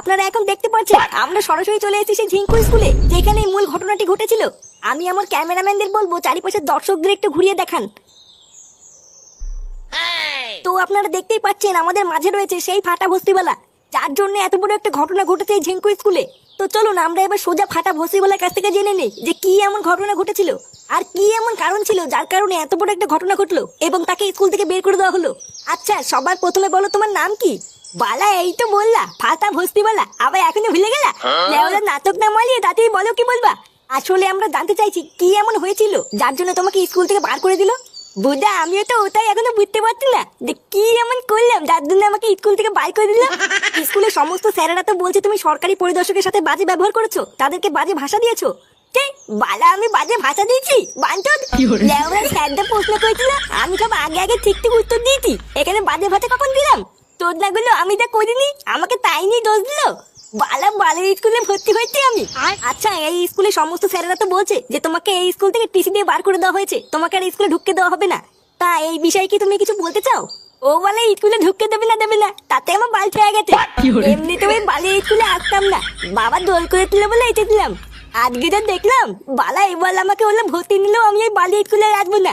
আপনারা এখন দেখতে পাচ্ছেন আমরা সরাসরি চলে এসেছি সেই ঝিঙ্কু স্কুলে, যেখানে এই মূল ঘটনাটি ঘটেছিল। আমি আমার ক্যামেরাম্যানদের বলবো চারিপাশে দর্শকদের একটু ঘুরিয়ে দেখান। তো আপনারা দেখতেই পাচ্ছেন আমাদের মাঝে রয়েছে সেই ফাটা ভস্তিওয়ালা, যার জন্য এত বড় একটা ঘটনা ঘটেছে এই ঝিঙ্কু স্কুলে। তো চলুন আমরা এবার সোজা ফাটা ভস্তিওয়ালার কাছ থেকে জেনে নিই যে কি এমন ঘটনা ঘটেছিল আর কি এমন কারণ ছিল যার কারণে এত বড় একটা ঘটনা ঘটলো এবং তাকে স্কুল থেকে বের করে দেওয়া হলো। আচ্ছা, সবার প্রথমে বলো তোমার নাম কি? বালা, এই তো বললা ফাটা ভস্তিওয়ালা, আবার এখনো ভুলে গেলা? লেওলা নাটক না মালিয়ে তাতেই বলো কি বলবা। আসলে আমরা জানতে চাইছি কি এমন হয়েছিল যার জন্য তোমাকে স্কুল থেকে বার করে দিল। বুঝা, আমিও তো ওটাই এখনো বুঝতে পারছি না যে কি এমন করলাম যার জন্য আমাকে স্কুল থেকে বার করে দিল। স্কুলের সমস্ত স্যারেরা তো বলছে তুমি সরকারি পরিদর্শকের সাথে বাজে ব্যবহার করেছো, তাদেরকে বাজে ভাষা দিয়েছো। বালা, আমি বাজে ভাষা দিয়েছি? বান্টন, লেওরা স্যারটা প্রশ্ন করেছিল, আমি সব আগে আগে ঠিক ঠিক উত্তর দিয়েছি, এখানে বাজে ভাষা কখন দিলাম? তোর না গুলো আমি তা করিনি, আমাকে তাই নিয়ে দোষ দিল। বালা, বালের স্কুলে ভর্তি হয়েছি আমি। আচ্ছা, এই স্কুলে সমস্ত স্যারেরা তো বলছে যে তোমাকে এই স্কুল থেকে টিসি দিয়ে বার করে দেওয়া হয়েছে, তোমাকে আর স্কুলে ঢুকতে দেওয়া হবে না। তা এই বিষয়ে কি তুমি কিছু বলতে চাও? ও বলে স্কুলে ঢুকতে দেবে না, তাতে আমার বাল ছেড়ে গেছে। এমনি তো ওই বালির স্কুলে আসতাম না, বাবা দোল করে দিল বলে এসেছিলাম। আজকে যা দেখলাম, বালা এবার আমাকে বললাম ভর্তি নিলেও আমি এই বালির স্কুলে আসবো না।